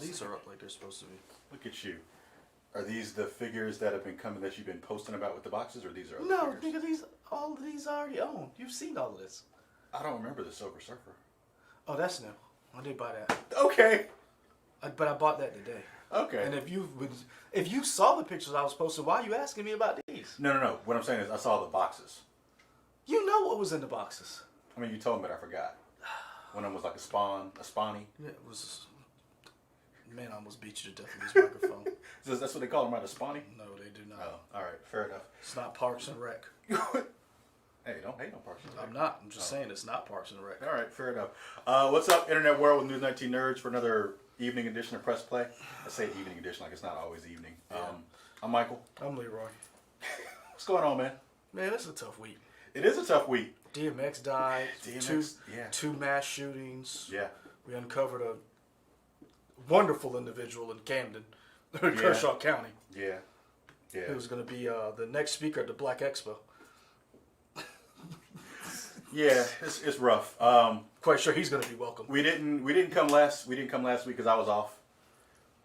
these are up like they're supposed to be. Look at you. Are these the figures that have been coming that you've been posting about with the boxes, or these are other No, figures? nigga, all of these I already own. You've seen all of this. I don't remember the Silver Surfer. Oh, that's new. I did buy that. Okay. But I bought that today. Okay. And if you saw the pictures I was posting, why are you asking me about these? No. What I'm saying is I saw the boxes. You know what was in the boxes. I mean, you told me, but I forgot. One of them was like a spawny. Yeah, it was. Man, I almost beat you to death with this microphone. That's what they call them, right? A spawny? No, they do not. Oh, all right. Fair enough. It's not Parks and Rec. Hey, don't hate on Parks and Rec. I'm not. I'm just saying it's not Parks and Rec. All right, fair enough. What's up, Internet World with News 19 Nerds for another evening edition of Press Play. I say evening edition like it's not always evening. Yeah. I'm Michael. I'm Leroy. What's going on, man? Man, it's a tough week. It is a tough week. DMX died. DMX, two mass shootings. Yeah. We uncovered a wonderful individual in Camden, Kershaw County. Yeah. Yeah. Who's going to be the next speaker at the Black Expo. Yeah, it's rough. Quite sure he's going to be welcome. We didn't come last week because I was off,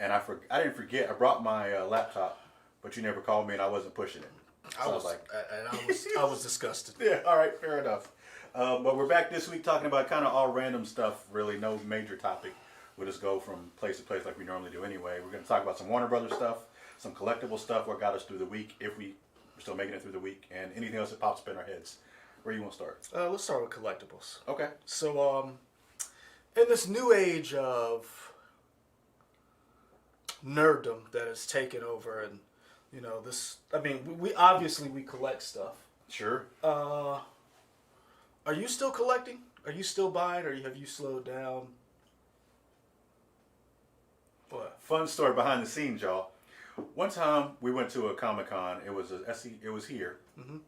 and I didn't forget. I brought my laptop, but you never called me, and I wasn't pushing it. So I was disgusted. Yeah, all right, fair enough. But we're back this week talking about kind of all random stuff. Really, no major topic. We'll just go from place to place like we normally do anyway. We're going to talk about some Warner Brothers stuff, some collectible stuff, what got us through the week, if we're still making it through the week, and anything else that pops up in our heads. Where do you want to start? Let's start with collectibles. Okay. So, in this new age of nerddom that has taken over, and we obviously collect stuff. Sure. Are you still collecting? Are you still buying, or have you slowed down? What? Fun story behind the scenes, y'all. One time we went to a Comic-Con. It was here. Mm-hmm.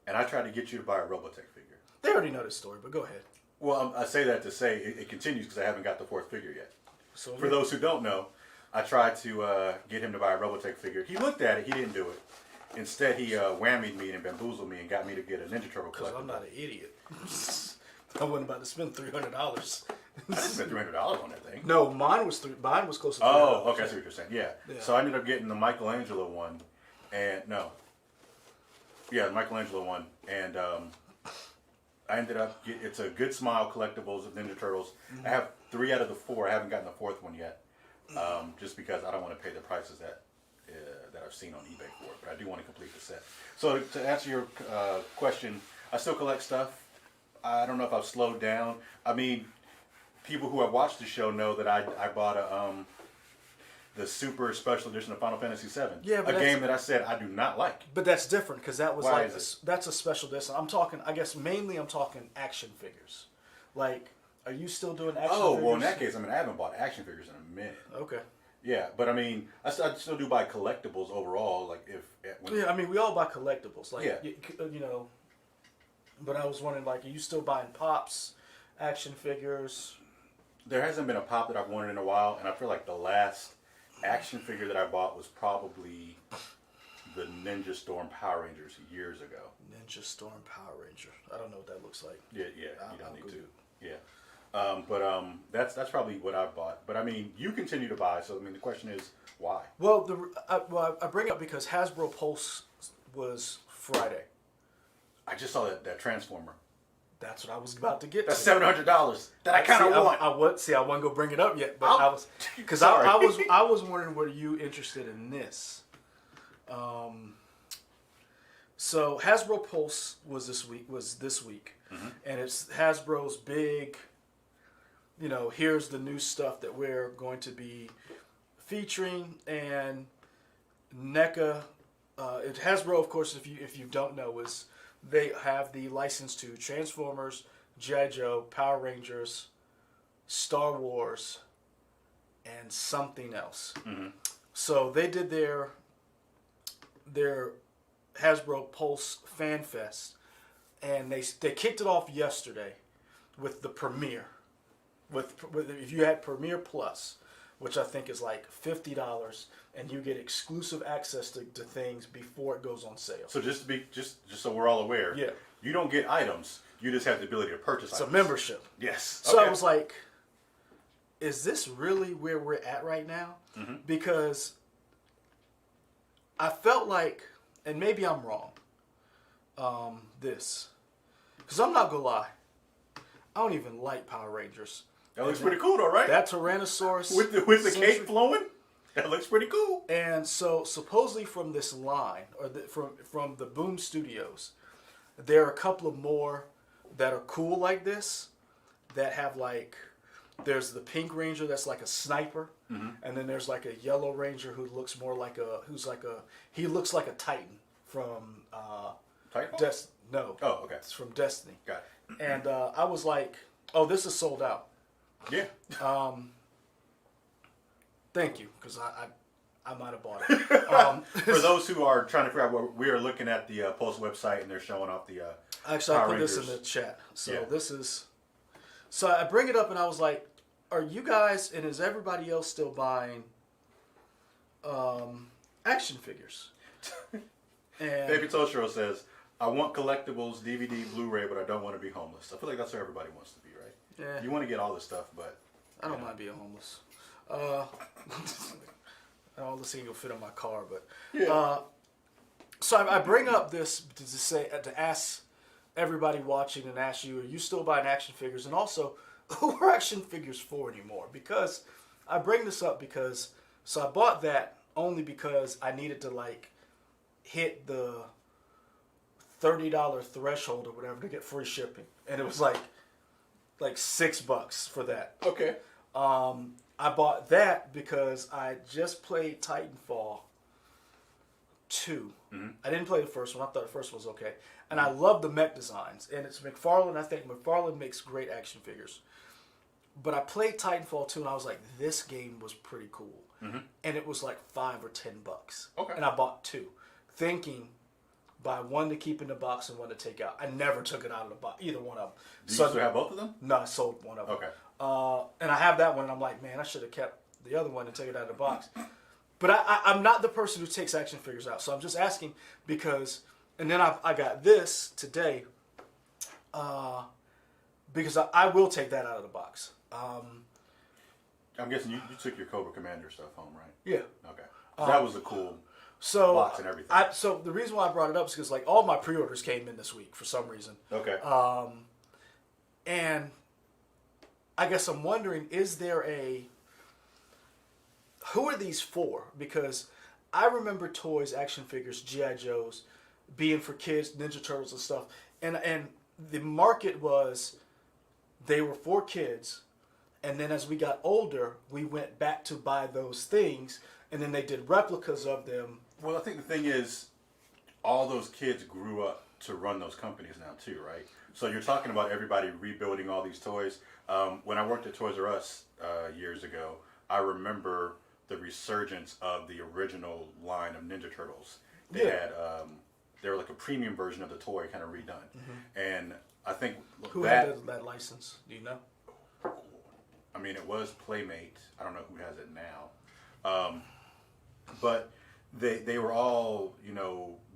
And I tried to get you to buy a Robotech figure. They already know this story, but go ahead. Well, I say that to say it continues because I haven't got the fourth figure yet. So for those who don't know, I tried to get him to buy a Robotech figure. He looked at it. He didn't do it. Instead, he whammied me and bamboozled me and got me to get a Ninja Turtle collectible. Because I'm not an idiot. I wasn't about to spend $300. I didn't spend $300 on that thing. No, mine was close to $300. Oh, okay, I see what you're saying. Yeah. So I ended up getting the Michelangelo one, and the Michelangelo one, and I ended up it's a Good Smile Collectibles of Ninja Turtles. Mm-hmm. I have 3 out of the 4. I haven't gotten the 4th one yet, just because I don't want to pay the prices that I've seen on eBay for it. But I do want to complete the set. So to answer your question, I still collect stuff. I don't know if I've slowed down. I mean, people who have watched the show know that I bought the super special edition of Final Fantasy VII. Yeah, a game that I said I do not like. But that's different because that was that's a special edition. I'm talking action figures. Like, are you still doing action figures? Oh, well, in that case, I haven't bought action figures in a minute. Okay. Yeah, but I still do buy collectibles overall. Like we all buy collectibles. Like, yeah. But I was wondering, like, are you still buying pops, action figures? There hasn't been a pop that I've wanted in a while, and I feel like the last action figure that I bought was probably the Ninja Storm Power Rangers years ago. Ninja Storm Power Ranger. I don't know what that looks like. Yeah, you don't need to. Yeah. But that's probably what I bought. But you continue to buy, so the question is why? Well, I bring it up because Hasbro Pulse was Friday. I just saw that Transformer. That's what I was about to get. That's $700 that I kind of want. I wasn't gonna bring it up yet, but I was because I was wondering, were you interested in this? So Hasbro Pulse was this week, mm-hmm. And it's Hasbro's big. Here's the new stuff that we're going to be featuring, and NECA. Hasbro, of course, if you don't know, is they have the license to Transformers, G.I. Joe, Power Rangers, Star Wars, and something else. Mm-hmm. So they did their Hasbro Pulse Fan Fest, and they kicked it off yesterday with the premiere. With if you had Premiere Plus, which I think is like $50, and you get exclusive access to things before it goes on sale. So just so we're all aware, yeah, you don't get items. You just have the ability to purchase items. It's a membership. Yes. So I was like, is this really where we're at right now? Mm-hmm. Because I felt like, and maybe I'm wrong, because I'm not gonna lie, I don't even like Power Rangers. That looks pretty cool though, right? That Tyrannosaurus with the cape flowing, that looks pretty cool. And so supposedly from this line, or from the Boom Studios, there are a couple of more that are cool like this, that have like, there's the Pink Ranger that's like a sniper, and then there's like a Yellow Ranger who looks more like he looks like a Titan from Titanfall? No. Oh, okay. It's from Destiny. Got it. And I was like, oh, this is sold out. Yeah. Thank you, because I might have bought it. For those who are trying to figure out what we are looking at the Pulse website, and they're showing off the actually, I Power put Rangers. this in the chat. So Yeah. this is. So I bring it up, and I was like, "Are you guys and is everybody else still buying action figures?" And Baby Toshiro says, "I want collectibles, DVD, Blu-ray, but I don't want to be homeless." I feel like that's where everybody wants to be, right? yeah, You want to get all this stuff, but I don't mind being homeless. All the thing will fit in my car, but yeah. so I bring up this to ask everybody watching and ask you: are you still buying action figures? And also, who are action figures for anymore? Because I bring this up because I bought that only because I needed to like hit the $30 threshold or whatever to get free shipping, and it was like $6 for that. Okay. I bought that because I just played Titanfall 2. Mm-hmm. I didn't play the first one. I thought the first one was okay. And I love the mech designs. And it's McFarlane. I think McFarlane makes great action figures. But I played Titanfall 2 and I was like, this game was pretty cool. Mm-hmm. And it was like $5 or $10. Okay. And I bought 2, thinking buy one to keep in the box and one to take out. I never took it out of the box, either one of them. Do you still have both of them? No, I sold one of them. Okay. And I have that one, and I'm like, man, I should have kept the other one and take it out of the box. But I'm not the person who takes action figures out, so I'm just asking because. And then I got this today because I will take that out of the box. I'm guessing you took your Cobra Commander stuff home, right? Yeah. Okay. That was a cool So box and everything. So the reason why I brought it up is because like all my pre-orders came in this week for some reason. Okay. And I guess I'm wondering, who are these for? Because I remember toys, action figures, G.I. Joes, being for kids, Ninja Turtles and stuff. And the market was, they were for kids. And then as we got older, we went back to buy those things. And then they did replicas of them. Well, I think the thing is, all those kids grew up to run those companies now too, right? So you're talking about everybody rebuilding all these toys. When I worked at Toys R Us years ago, I remember the resurgence of the original line of Ninja Turtles. They had, they were like a premium version of the toy, kind of redone. Mm-hmm. And I think who had that license? Do you know? I mean, it was Playmate. I don't know who has it now. But they were all,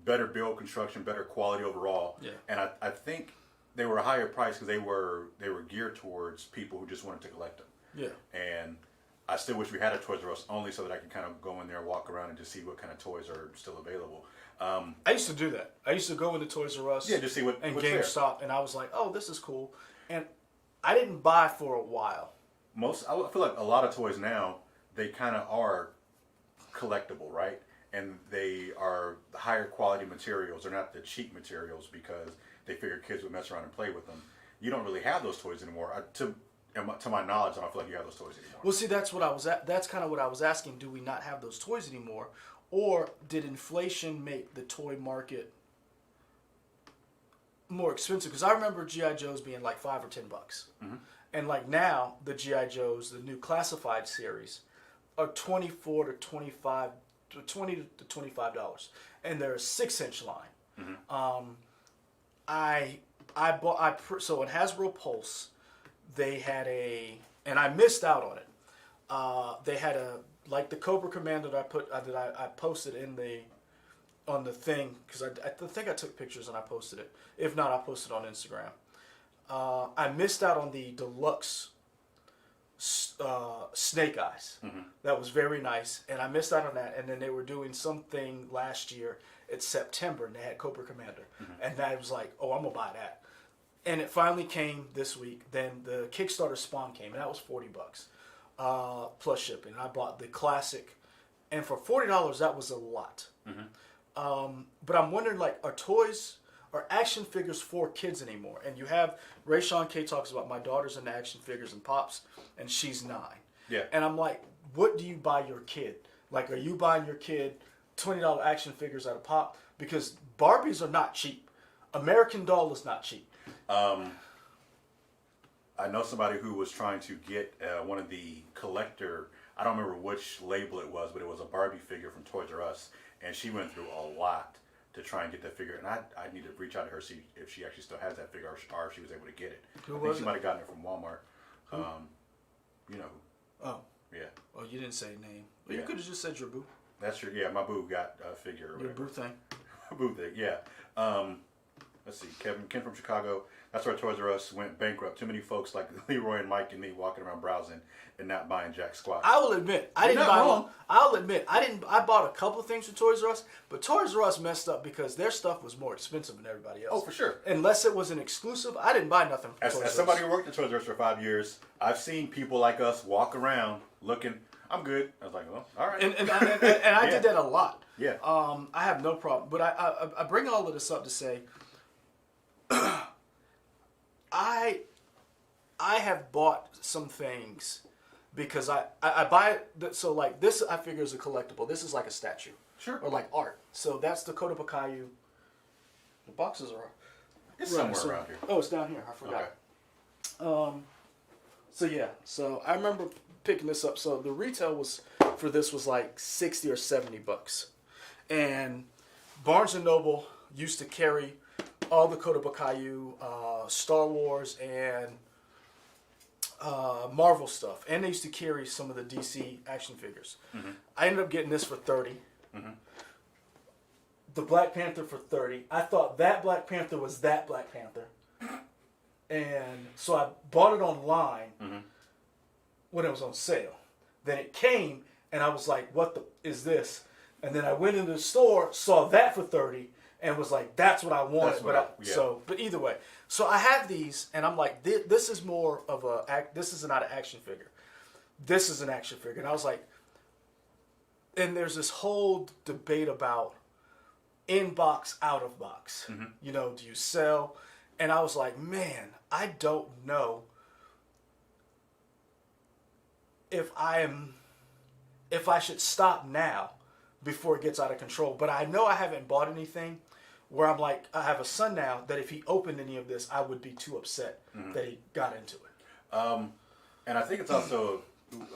better build construction, better quality overall. Yeah. And I think they were a higher price because they were geared towards people who just wanted to collect them. Yeah. And I still wish we had a Toys R Us only so that I could kind of go in there, walk around, and just see what kind of toys are still available. I used to do that. I used to go into Toys R Us. Yeah, just see what's GameStop, there. And I was like, oh, this is cool. And I didn't buy for a while. I feel like a lot of toys now, they kind of are collectible, right? And they are the higher quality materials. They're not the cheap materials because they figure kids would mess around and play with them. You don't really have those toys anymore. To my knowledge, I don't feel like you have those toys anymore. Well, see, that's kind of what I was asking. Do we not have those toys anymore? Or did inflation make the toy market more expensive? Because I remember G.I. Joes being like $5 or $10. Mm-hmm. And like now, the G.I. Joes, the new classified series, are $20 to $25, and they're a 6-inch line. Mm-hmm. So in Hasbro Pulse, they had and I missed out on it. They had like the Cobra Commander that I posted on the thing because I think I took pictures and I posted it. If not, I'll post it on Instagram. I missed out on the deluxe Snake Eyes. That was very nice, and I missed out on that. And then they were doing something last year. It's September, and they had Cobra Commander, and I was like, oh, I'm gonna buy that. And it finally came this week. Then the Kickstarter Spawn came, and that was $40 plus shipping. I bought the classic, and for $40, that was a lot. But I'm wondering, like, are action figures for kids anymore? And you have Rayshawn K talks about my daughter's into action figures and pops, and she's 9. Yeah. And I'm like, what do you buy your kid? Like, are you buying your kid $20 action figures at a pop? Because Barbies are not cheap. American Doll is not cheap. I know somebody who was trying to get one of the collector, I don't remember which label it was, but it was a Barbie figure from Toys R Us, and she went through a lot to try and get that figure. And I need to reach out to her, see if she actually still has that figure, or if she was able to get it. I think she might have gotten it from Walmart. You know who. Oh. Yeah. Oh, you didn't say name. Well, you could have just said your boo. That's true. Yeah, my boo got a figure. Or your boo thing. Boo thing, yeah. Let's see, Ken from Chicago. That's where Toys R Us went bankrupt. Too many folks like Leroy and Mike and me walking around browsing and not buying jack squat. I will admit, I didn't buy one. I'll admit, I bought a couple of things from Toys R Us, but Toys R Us messed up because their stuff was more expensive than everybody else. Oh, for sure. Unless it was an exclusive, I didn't buy nothing from Toys R Us. As somebody who worked at Toys R Us for 5 years, I've seen people like us walk around looking, I'm good. I was like, well, all right. And I did that a lot. Yeah. I have no problem. But I bring all of this up to say, I have bought some things because I buy it. So like this, I figure is a collectible. This is like a statue. Sure. Or like art. So that's the Kota Bakayu. The boxes are. It's somewhere around here. Oh, it's down here. I forgot. Okay. So yeah. So I remember picking this up. So the retail for this was like $60 or $70, and Barnes and Noble used to carry all the Kota Bakayu, Star Wars, and Marvel stuff. And they used to carry some of the DC action figures. I ended up getting this for $30. The Black Panther for $30. I thought that Black Panther was that Black Panther. And so I bought it online when it was on sale. Then it came, and I was like, what is this? And then I went into the store, saw that for $30, and was like, that's what I wanted. But either way, so I have these, and I'm like, this is more of this is not an action figure. This is an action figure. And I was like, and there's this whole debate about in box, out of box. You know, do you sell? And I was like, man, I don't know if I should stop now before it gets out of control. But I know I haven't bought anything where I'm like, I have a son now that if he opened any of this, I would be too upset that he got into it. And I think it's also,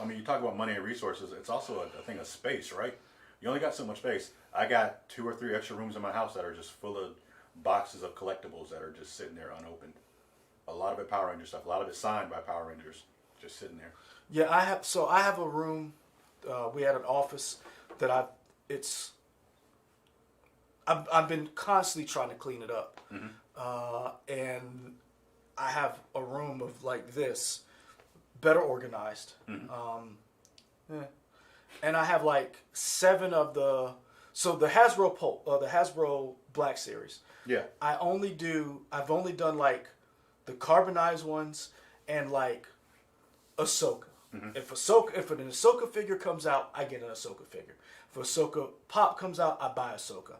I mean, you talk about money and resources. It's also a thing of space, right? You only got so much space. I got 2 or 3 extra rooms in my house that are just full of boxes of collectibles that are just sitting there unopened. A lot of it Power Ranger stuff. A lot of it signed by Power Rangers, just sitting there. Yeah, I have a room. We had an office that I've been constantly trying to clean it up, and I have a room of like this, better organized. And I have like 7 of the Hasbro Black Series. Yeah. I've only done like the carbonized ones and like Ahsoka. If an Ahsoka figure comes out, I get an Ahsoka figure. If Ahsoka pop comes out, I buy Ahsoka.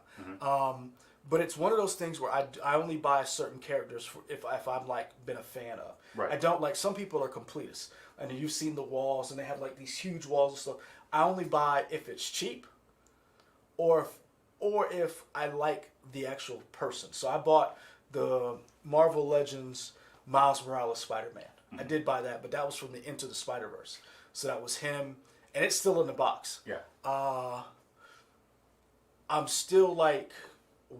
But it's one of those things where I only buy certain characters if I'm like been a fan of. Right. I don't like, some people are completists, and you've seen the walls, and they have like these huge walls and stuff. I only buy if it's cheap, or if I like the actual person. So I bought the Marvel Legends Miles Morales Spider-Man. I did buy that, but that was from the Into the Spider-Verse. So that was him, and it's still in the box. Yeah. I'm still like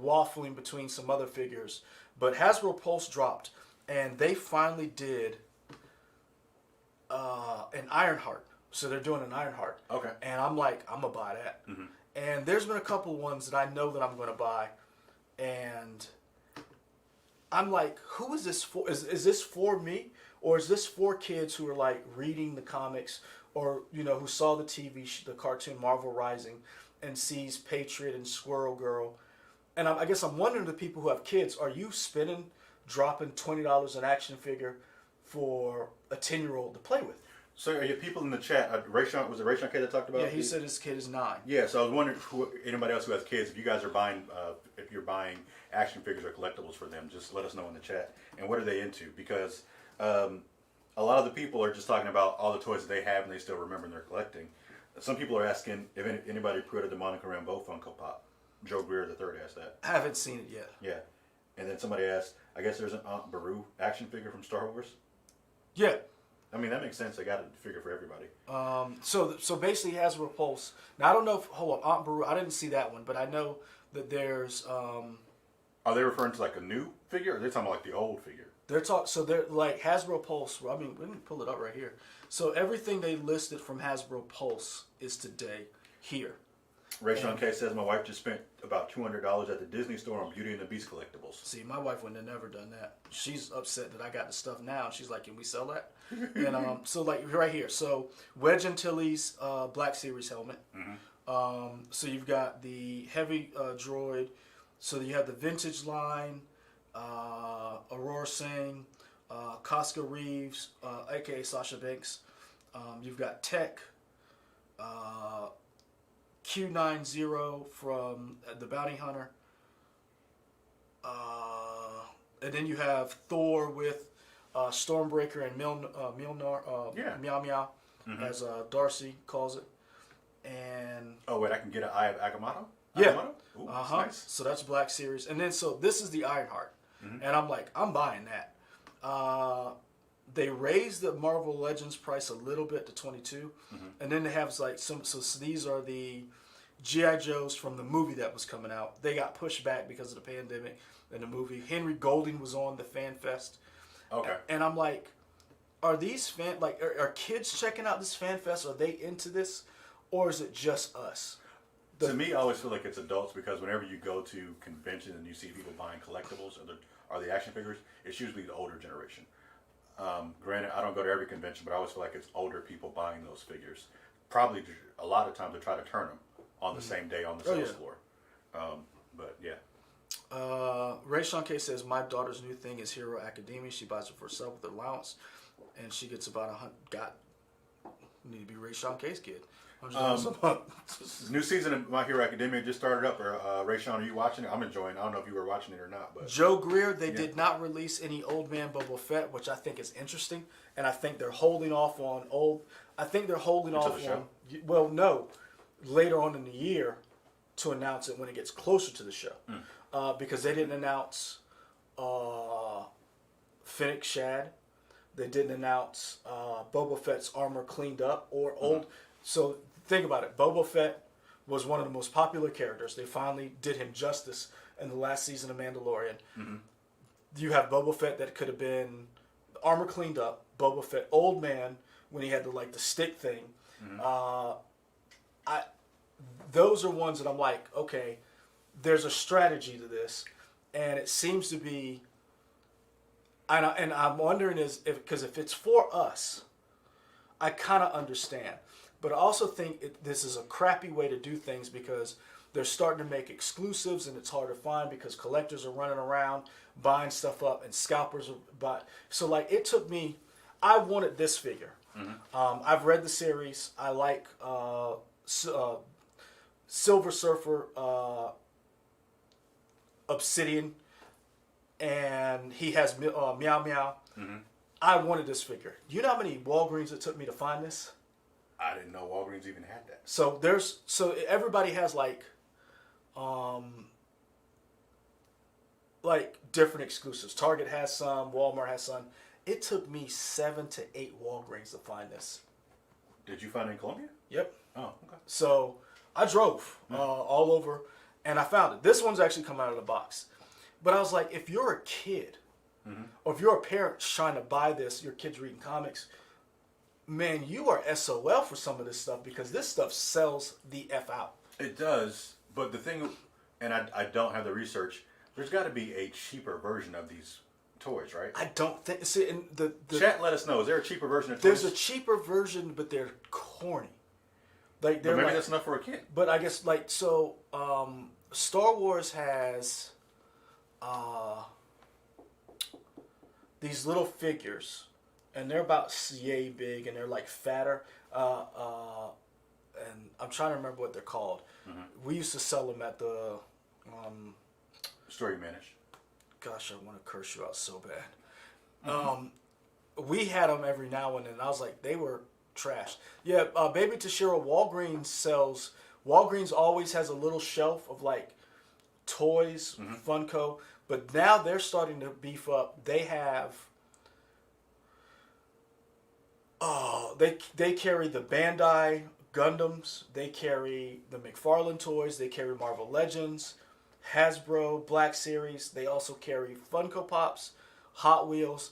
waffling between some other figures, but Hasbro Pulse dropped, and they finally did an Ironheart. So they're doing an Ironheart. Okay. And I'm like, I'm gonna buy that. And there's been a couple ones that I know that I'm gonna buy, and I'm like, who is this for? Is this for me? Or is this for kids who are like reading the comics or, who saw the the cartoon Marvel Rising and sees Patriot and Squirrel Girl? And I guess I'm wondering to people who have kids, are you dropping $20 an action figure for a 10-year-old to play with? So are you people in the chat? Rayshawn, was it Rayshawn K that talked about? Yeah, he said his kid is 9. Yeah, so I was wondering anybody else who has kids, if you guys are buying, if you're buying action figures or collectibles for them, just let us know in the chat. And what are they into? Because a lot of the people are just talking about all the toys that they have and they still remember and they're collecting. Some people are asking if anybody pre-ordered the Monica Rambeau Funko Pop. Joe Greer III asked that. I haven't seen it yet. Yeah. And then somebody asked, I guess there's an Aunt Beru action figure from Star Wars? Yeah. I mean, that makes sense. They got a figure for everybody. So basically Hasbro Pulse. Now, I don't know if, hold on, Aunt Beru, I didn't see that one, but I know that there's... Are they referring to like a new figure, or are they talking about like the old figure? They're like Hasbro Pulse. I mean, let me pull it up right here. So everything they listed from Hasbro Pulse is today here. Rayshawn K says, my wife just spent about $200 at the Disney store on Beauty and the Beast collectibles. See, my wife wouldn't have never done that. She's upset that I got the stuff now. She's like, can we sell that? And so like right here. So Wedge Antilles Black Series helmet. Mm-hmm. So you've got the heavy droid. So you have the vintage line, Aurora Singh, Casca Reeves, aka Sasha Banks. You've got Tech, Q90 from the Bounty Hunter. And then you have Thor with Stormbreaker and Mjolnir, Meow Meow, mm-hmm. as Darcy calls it. And oh wait, I can get an Eye of Agamotto? Yeah. Ooh, that's nice. So that's Black Series. And then so this is the Ironheart. Mm-hmm. And I'm like, I'm buying that. They raised the Marvel Legends price a little bit to 22. Mm-hmm. And then they have like so these are the G.I. Joes from the movie that was coming out. They got pushed back because of the pandemic and the movie. Henry Golding was on the Fan Fest. Okay. And I'm like, are these are kids checking out this Fan Fest? Are they into this? Or is it just us? To me, I always feel like it's adults because whenever you go to conventions and you see people buying collectibles or the action figures, it's usually the older generation. Granted, I don't go to every convention, but I always feel like it's older people buying those figures. Probably a lot of times they try to turn them on the same day on the sales floor. But yeah. Rayshawn K says, my daughter's new thing is Hero Academia. She buys it for herself with her allowance, and she gets about need to be Rayshawn K's kid. New season of My Hero Academia just started up. Rayshawn, are you watching it? I'm enjoying it. I don't know if you were watching it or not. But Joe Greer, they did not release any Old Man Boba Fett, which I think is interesting, and I think they're holding off on well, no, later on in the year to announce it when it gets closer to the show, because they didn't announce Fennec Shad, they didn't announce Boba Fett's armor cleaned up or old. So think about it. Boba Fett was one of the most popular characters. They finally did him justice in the last season of Mandalorian. Mm-hmm. You have Boba Fett that could have been armor cleaned up. Boba Fett, old man, when he had the stick thing. Mm-hmm. Those are ones that I'm like, okay, there's a strategy to this, and it seems to be. And I'm wondering because if it's for us, I kind of understand. But I also think this is a crappy way to do things because they're starting to make exclusives and it's hard to find because collectors are running around buying stuff up and scalpers are buying. So it took me, I wanted this figure. Mm-hmm. I've read the series. I like Silver Surfer Obsidian, and he has Meow Meow. Mm-hmm. I wanted this figure. You know how many Walgreens it took me to find this? I didn't know Walgreens even had that. So everybody has different exclusives. Target has some, Walmart has some. It took me 7 to 8 Walgreens to find this. Did you find it in Columbia? Yep. Oh, okay. So I drove all over and I found it. This one's actually come out of the box. But I was like, if you're a kid or if you're a parent trying to buy this, your kid's reading comics, man, you are SOL for some of this stuff because this stuff sells the F out. It does, but the thing, and I don't have the research, There's got to be a cheaper version of these toys, right? I don't think. See, and the chat, let us know. Is there a cheaper version of toys? There's a cheaper version, but they're corny. Like they're but maybe like, that's enough for a kid. But I guess like so. Star Wars has these little figures, and they're about yay big, and they're like fatter. And I'm trying to remember what they're called. Mm-hmm. We used to sell them at the Story Manage. Gosh, I want to curse you out so bad. Mm-hmm. We had them every now and then. I was like, they were trash. Yeah, Baby Toshiro, Walgreens always has a little shelf of like toys, mm-hmm. Funko, but now they're starting to beef up. They have, they carry the Bandai Gundams, they carry the McFarlane toys, they carry Marvel Legends, Hasbro Black Series. They also carry Funko Pops, Hot Wheels.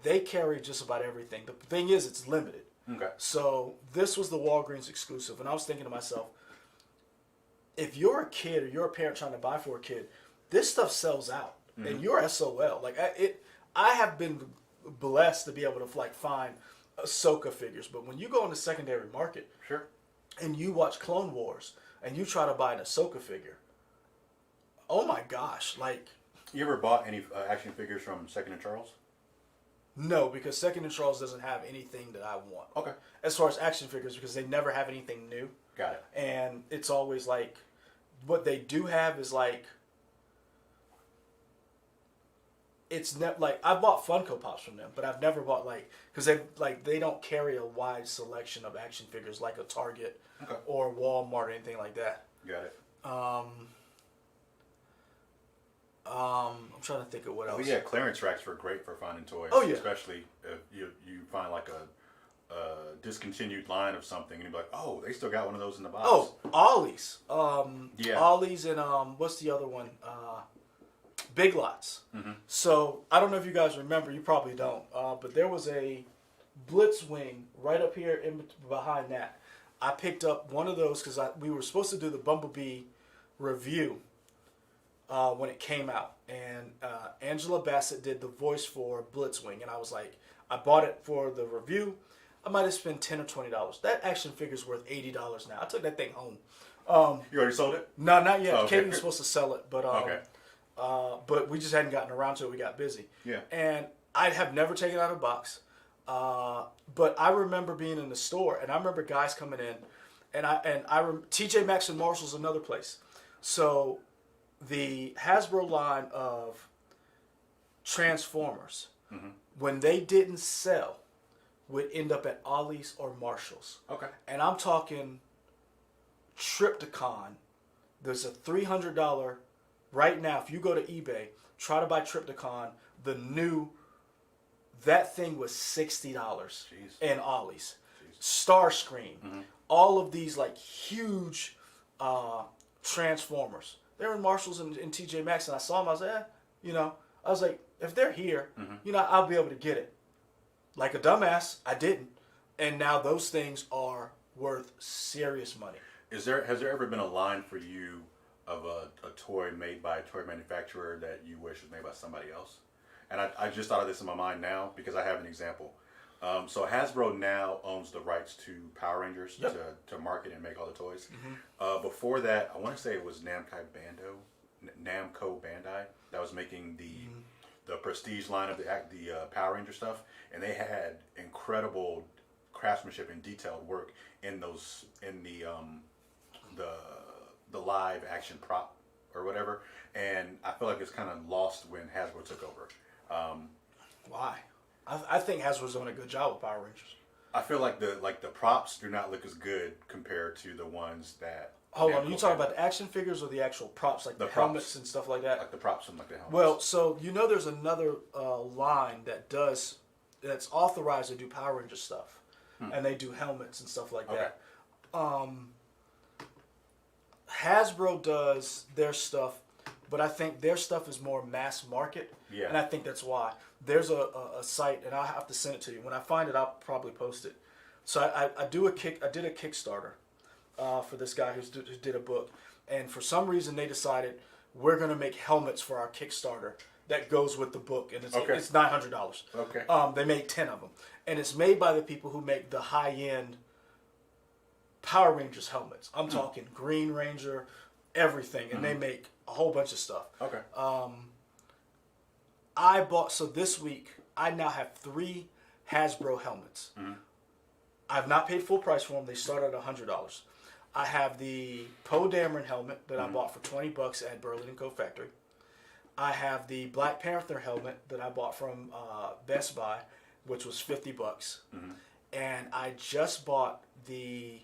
They carry just about everything. The thing is, it's limited. Okay. So this was the Walgreens exclusive, and I was thinking to myself, if you're a kid or you're a parent trying to buy for a kid, this stuff sells out, mm-hmm. and you're SOL. Like I have been blessed to be able to like find Ahsoka figures, but when you go in the secondary market, sure, and you watch Clone Wars and you try to buy an Ahsoka figure, oh my gosh! Like, you ever bought any action figures from Second and Charles? No, because Second and Charles doesn't have anything that I want. Okay. As far as action figures, because they never have anything new. Got it. And it's always like, what they do have is like, like I bought Funko Pops from them, but I've never bought like, because they don't carry a wide selection of action figures like a Target or Walmart or anything like that. Got it. I'm trying to think of what else. Oh yeah, clearance racks were great for finding toys. Oh yeah, especially if you find like a discontinued line of something, and you're like, oh, they still got one of those in the box. Oh, Ollie's. Yeah. Ollie's and what's the other one? Big Lots. Mm-hmm. So I don't know if you guys remember. You probably don't. But there was a Blitzwing right up here behind that. I picked up one of those because we were supposed to do the Bumblebee review. When it came out, and Angela Bassett did the voice for Blitzwing, and I was like, I bought it for the review. I might have spent $10 or $20. That action figure's worth $80 now. I took that thing home. You already sold it? No, not yet. Oh, okay. Kate was supposed to sell it, but but we just hadn't gotten around to it. We got busy. Yeah. And I have never taken it out of a box. But I remember being in the store, and I remember guys coming in, and TJ Maxx and Marshall's another place. So the Hasbro line of Transformers, mm-hmm. when they didn't sell, would end up at Ollie's or Marshall's. Okay. And I'm talking Triptychon. There's a $300 right now. If you go to eBay, try to buy Triptychon, the new, that thing was $60 in Ollie's. Starscream. Mm-hmm. All of these like huge Transformers. They're in Marshall's and TJ Maxx, and I saw them. I was like, I was like, if they're here, mm-hmm. I'll be able to get it. Like a dumbass, I didn't, and now those things are worth serious money. Has there ever been a line for you of a toy made by a toy manufacturer that you wish was made by somebody else? And I just thought of this in my mind now because I have an example. So Hasbro now owns the rights to Power Rangers to market and make all the toys. Mm-hmm. Before that, I want to say it was Namco Bandai that was making the Prestige line of the Power Ranger stuff, and they had incredible craftsmanship and detailed work in the live action prop or whatever. And I feel like it's kind of lost when Hasbro took over. Why? I think Hasbro's doing a good job with Power Rangers. I feel like the props do not look as good compared to the ones that. Hold on, are you talking about the action figures or the actual props, like the helmets and stuff like that? Like the props and like the helmets. Well, so there's another line that's authorized to do Power Ranger stuff, and they do helmets and stuff like that. Hasbro does their stuff, but I think their stuff is more mass market, and I think that's why. There's a site, and I'll have to send it to you. When I find it, I'll probably post it. So I did a Kickstarter for this guy who did a book, and for some reason they decided we're going to make helmets for our Kickstarter that goes with the book, and it's $900. Okay. They made 10 of them, and it's made by the people who make the high-end Power Rangers helmets. I'm talking Green Ranger, everything, and they make a whole bunch of stuff. Okay. So this week I now have 3 Hasbro helmets. I've not paid full price for them. They start at $100. I have the Poe Dameron helmet that I bought for $20 at Burlington Co. Factory. I have the Black Panther helmet that I bought from Best Buy, which was $50. And I just bought the,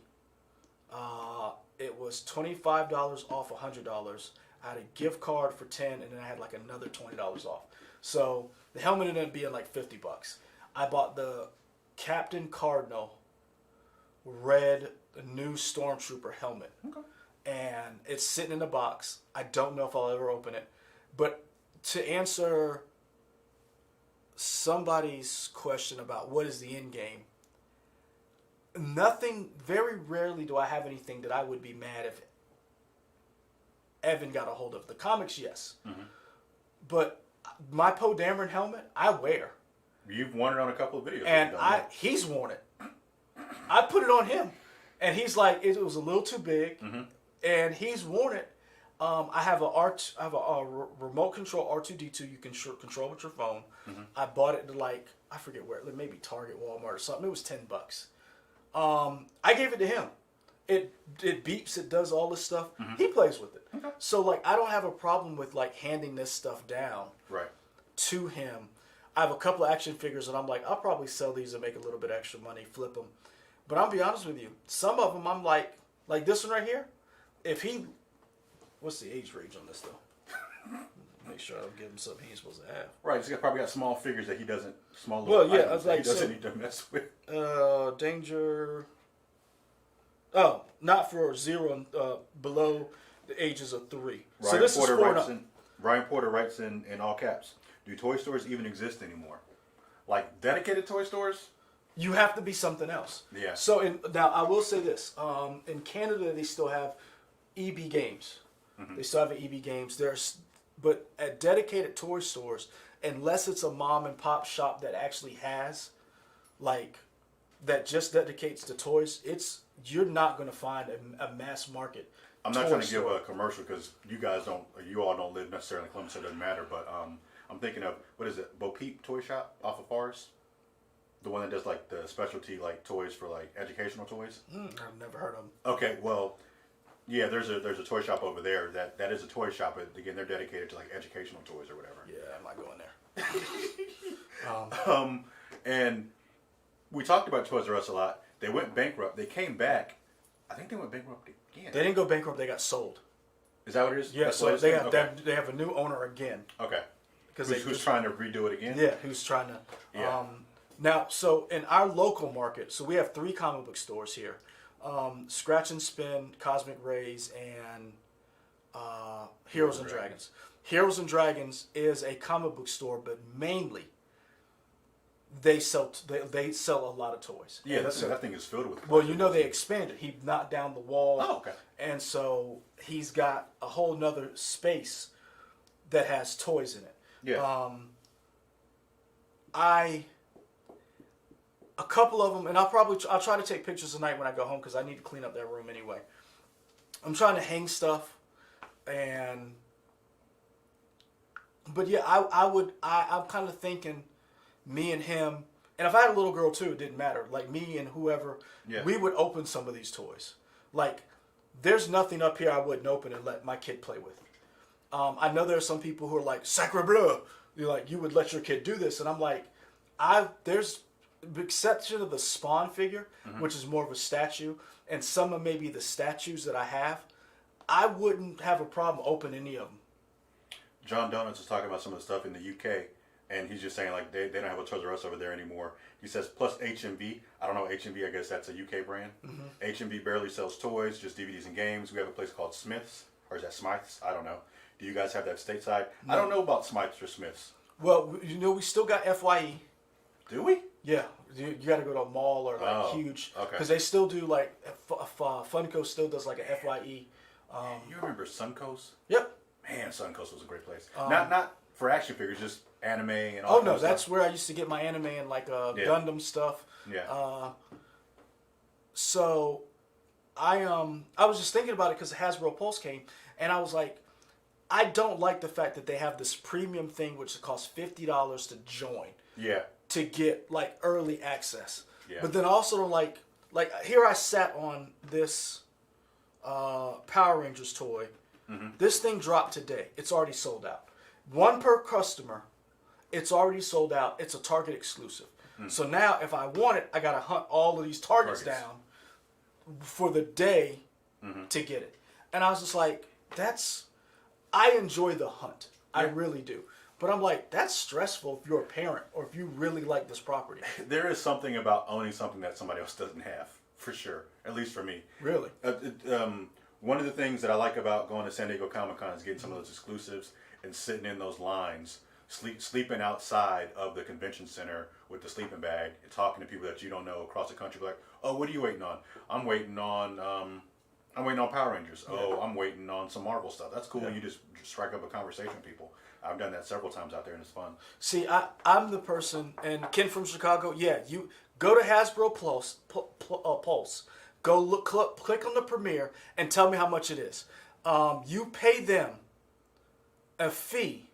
it was $25 off $100. I had a gift card for $10, and then I had like another $20 off. So the helmet ended up being like $50. I bought the Captain Cardinal red new Stormtrooper helmet. And it's sitting in a box. I don't know if I'll ever open it. But to answer somebody's question about what is the end game, nothing, very rarely do I have anything that I would be mad if Evan got a hold of. The comics, yes. But my Poe Dameron helmet, I wear. You've worn it on a couple of videos. And he's worn it. I put it on him. And he's like, it was a little too big. And he's worn it. I have a remote control R2-D2 you can control with your phone. I bought it to like, I forget where, maybe Target, Walmart or something. It was $10. I gave it to him. It beeps, it does all this stuff. He plays with it. So like, I don't have a problem with like handing this stuff down to him. I have a couple of action figures and I'm like, I'll probably sell these and make a little bit extra money, flip them. But I'll be honest with you, some of them I'm like this one right here, if he, what's the age range on this though? Make sure I don't give him something he ain't supposed to have. Right, he's probably got small figures that he doesn't, small well, little yeah, I was like, he doesn't need to mess with. Danger, oh, not for 0 below the ages of 3. So this is 4 and up. Ryan Porter writes in all caps, do toy stores even exist anymore? Like dedicated toy stores? You have to be something else. Yeah. So now I will say this: in Canada, they still have EB Games. They still have EB Games. But at dedicated toy stores, unless it's a mom and pop shop that actually has, like, that just dedicates to toys, you're not going to find a mass market. I'm not trying to give a commercial because you all don't live necessarily in Columbus, so it doesn't matter. But I'm thinking of, what is it, Bo Peep Toy Shop off of Forest? The one that does like the specialty like toys for like educational toys. I've never heard of them. Okay, well, yeah, there's a toy shop over there that is a toy shop, but again, they're dedicated to like educational toys or whatever. Yeah, I'm not going there. And we talked about Toys R Us a lot. They went bankrupt. They came back. I think they went bankrupt again. They didn't go bankrupt. They got sold. Is that what it is? Yeah, so they have a new owner again. Okay. Who's trying to redo it again? Yeah, who's trying to. Yeah. Now, so in our local market, so we have 3 comic book stores here. Scratch and Spin, Cosmic Rays, and Heroes and Dragons. Heroes and Dragons is a comic book store, but mainly they sell a lot of toys. Yeah, that thing is filled with. Well, they expanded. He knocked down the wall. Oh, okay. And so he's got a whole nother space that has toys in it. Yeah. A couple of them, and I'll try to take pictures tonight when I go home because I need to clean up that room anyway. I'm trying to hang stuff, but yeah, I'm kind of thinking, me and him, and if I had a little girl too, it didn't matter. Like me and whoever, we would open some of these toys. Like, there's nothing up here I wouldn't open and let my kid play with. I know there are some people who are like, sacre bleu, you would let your kid do this, and I'm like, there's the exception of the Spawn figure, which is more of a statue, and some of maybe the statues that I have, I wouldn't have a problem opening any of them. John Donuts is talking about some of the stuff in the UK, and he's just saying like they don't have a Toys R Us over there anymore. He says plus HMV. I don't know HMV. I guess that's a UK brand. HMV barely sells toys, just DVDs and games. We have a place called Smith's, or is that Smythe's? I don't know. Do you guys have that stateside? No. I don't know about Smythe's or Smith's. Well, we still got FYE. Do we? Yeah, you got to go to a mall or like huge, because they still do like Funko still does like a FYE You remember Suncoast? Yep. Man, Suncoast was a great place. Not for action figures, just anime and all. Oh no, that's where I used to get my anime and like Gundam stuff. Yeah. So I was just thinking about it because Hasbro Pulse came, and I was like, I don't like the fact that they have this premium thing which costs $50 to join. Yeah. To get like early access. Yeah. But then I also don't like here I sat on this Power Rangers toy. Mm-hmm. This thing dropped today. It's already sold out. One per customer. It's already sold out. It's a Target exclusive. Mm. So now if I want it, I gotta hunt all of these Targets down for the day to get it. And I was just like, I enjoy the hunt. Yeah. I really do. But I'm like, that's stressful if you're a parent or if you really like this property. There is something about owning something that somebody else doesn't have, for sure. At least for me. Really? One of the things that I like about going to San Diego Comic-Con is getting some of those exclusives and sitting in those lines, sleeping outside of the convention center with the sleeping bag and talking to people that you don't know across the country. Like, oh, what are you waiting on? I'm waiting on Power Rangers. Yeah. Oh, I'm waiting on some Marvel stuff. That's cool. Yeah. You just strike up a conversation with people. I've done that several times out there, and it's fun. See, I'm the person, and Ken from Chicago, you go to Hasbro Pulse. Go look, click on the premiere, and tell me how much it is. You pay them a fee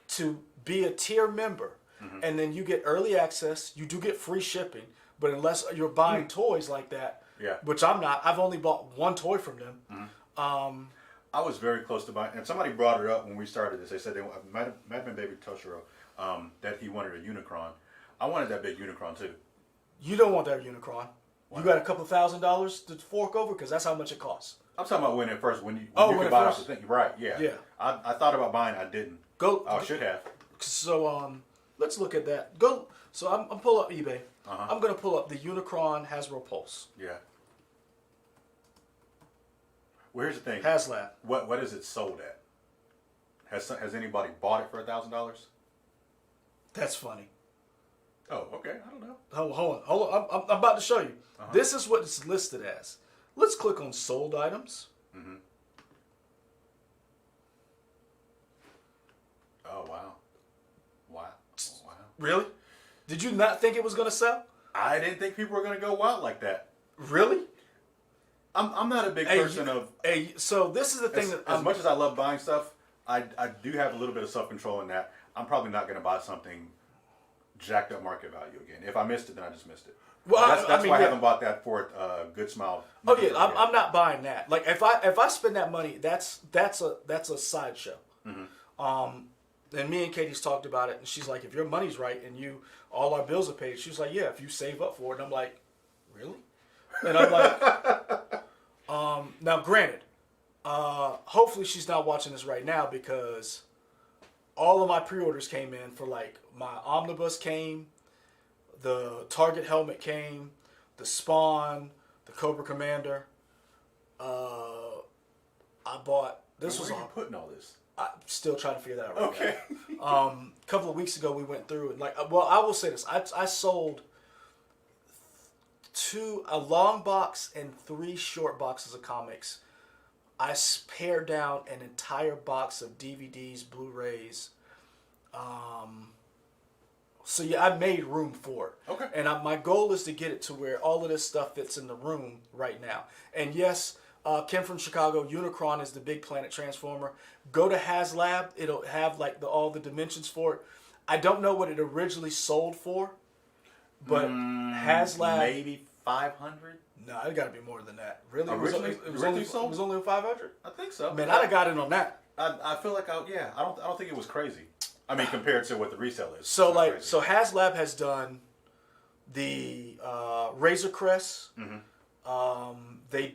to be a tier member, and then you get early access. You do get free shipping, but unless you're buying toys like that, which I'm not. I've only bought one toy from them. I was very close to buying, and somebody brought it up when we started this. They said might have been Baby Toshiro, that he wanted a Unicron. I wanted that big Unicron too. You don't want that Unicron. Why? You got a couple $1,000s to fork over because that's how much it costs. I'm talking about when you could buy off the thing. Right? Yeah. Yeah. I thought about buying. I didn't. I should have. So let's look at that. Go. So I'm pull up eBay. I'm gonna pull up the Unicron Hasbro Pulse. Yeah. Well, here's the thing. HasLab. What is it sold at? Has anybody bought it for $1,000? That's funny. Oh, okay. I don't know. Hold on. I'm about to show you. This is what it's listed as. Let's click on sold items. Oh, wow. Wow. Really? Did you not think it was going to sell? I didn't think people were going to go wild like that. Really? I'm not a big person of... So this is the thing as much as I love buying stuff, I do have a little bit of self-control in that. I'm probably not going to buy something jacked up market value again. If I missed it, then I just missed it. Well, that's why I haven't bought that for Good Smile. Oh yeah, I'm not buying that. Like if I spend that money, that's a sideshow. And me and Katie's talked about it, and she's like, if your money's right and all our bills are paid, she's like, yeah, if you save up for it. And I'm like, really? And I'm like, now granted, hopefully she's not watching this right now because all of my pre-orders came in for like my omnibus came, the Target helmet came, the Spawn, the Cobra Commander. I bought this. Where are you putting all this? I'm still trying to figure that out. Right okay. A couple of weeks ago we went through and I will say this: I sold a long box and 3 short boxes of comics. I pared down an entire box of DVDs, Blu-rays. So yeah, I made room for it. Okay. And my goal is to get it to where all of this stuff fits in the room right now. And yes, Ken from Chicago, Unicron is the big planet transformer. Go to HasLab. It'll have like all the dimensions for it. I don't know what it originally sold for, but HasLab maybe 500. No, it got to be more than that. Really? It was only 500? I think so. Man, I'd have got in on that. I feel like I don't think it was crazy. I mean, compared to what the resale is. So HasLab has done the Razor Crest. They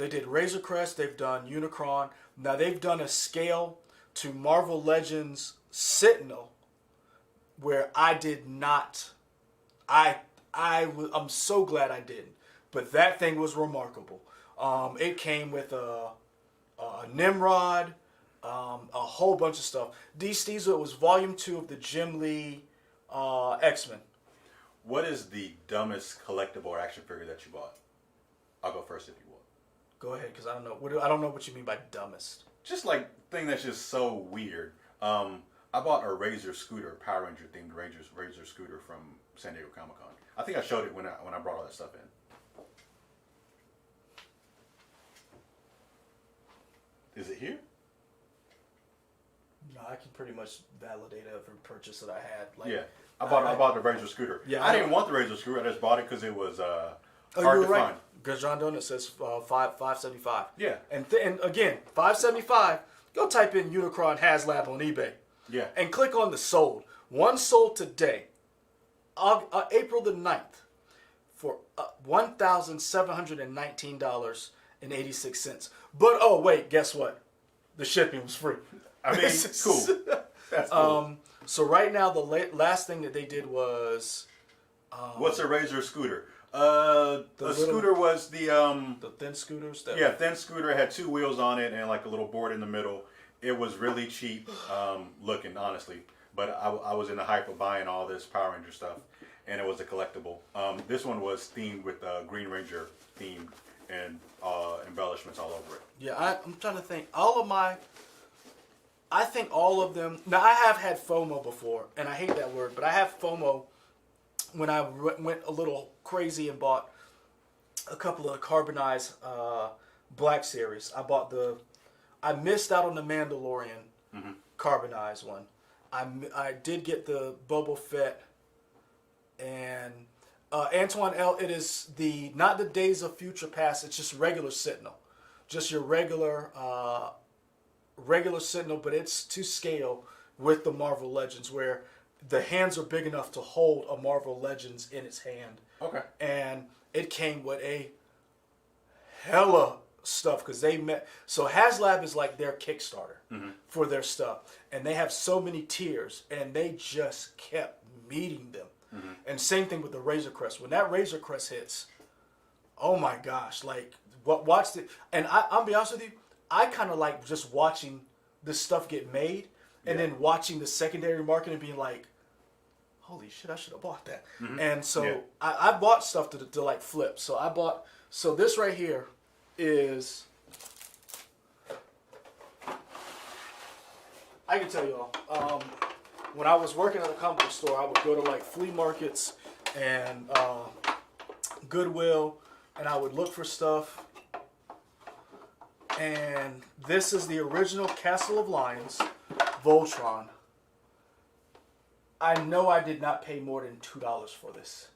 did Razor Crest. They've done Unicron. Now they've done a scale to Marvel Legends Sentinel, where I did not. I'm so glad I didn't. But that thing was remarkable. It came with a Nimrod, a whole bunch of stuff. It was Volume 2 of the Jim Lee X-Men. What is the dumbest collectible or action figure that you bought? I'll go first if you want. Go ahead, because I don't know. I don't know what you mean by dumbest. Just like thing that's just so weird. I bought a Razor scooter, Power Ranger themed Razor scooter from San Diego Comic Con. I think I showed it when I brought all that stuff in. Is it here? No, I can pretty much validate every purchase that I had. Like, yeah, I bought the Razor scooter. Yeah, I didn't want the Razor scooter. I just bought it because it was hard to find. Because John Donut says $575. Yeah, and again, $575. Go type in Unicron HasLab on eBay. Yeah, and click on the sold. One sold today, April the 9th, for $1,719.86. But oh wait, guess what? The shipping was free. I mean, cool. That's cool. So right now, the last thing that they did was. What's a Razor scooter? The scooter was the thin scooters. Thin scooter. It had 2 wheels on it and like a little board in the middle. It was really cheap looking, honestly. But I was in the hype of buying all this Power Ranger stuff, and it was a collectible. This one was themed with Green Ranger theme and embellishments all over it. Yeah, I'm trying to think. I think all of them. Now, I have had FOMO before, and I hate that word, but I have FOMO when I went a little crazy and bought a couple of carbonized Black Series. I missed out on the Mandalorian carbonized one. I did get the Boba Fett and Antoine L. It is not the Days of Future Past. It's just regular Sentinel, just your regular Sentinel, but it's to scale with the Marvel Legends, where the hands are big enough to hold a Marvel Legends in its hand. Okay. And it came with a hella stuff because they met. So HasLab is like their Kickstarter for their stuff, and they have so many tiers, and they just kept meeting them. And same thing with the Razor Crest. When that Razor Crest hits, oh my gosh! Like watched it, and I'll be honest with you, I kind of like just watching this stuff get made, and then watching the secondary market and being like, holy shit, I should have bought that. And so I bought stuff to like flip. So this right here is, I can tell y'all, when I was working at a comic book store, I would go to like flea markets and Goodwill, and I would look for stuff. And this is the original Castle of Lions Voltron. I know I did not pay more than $2 for this.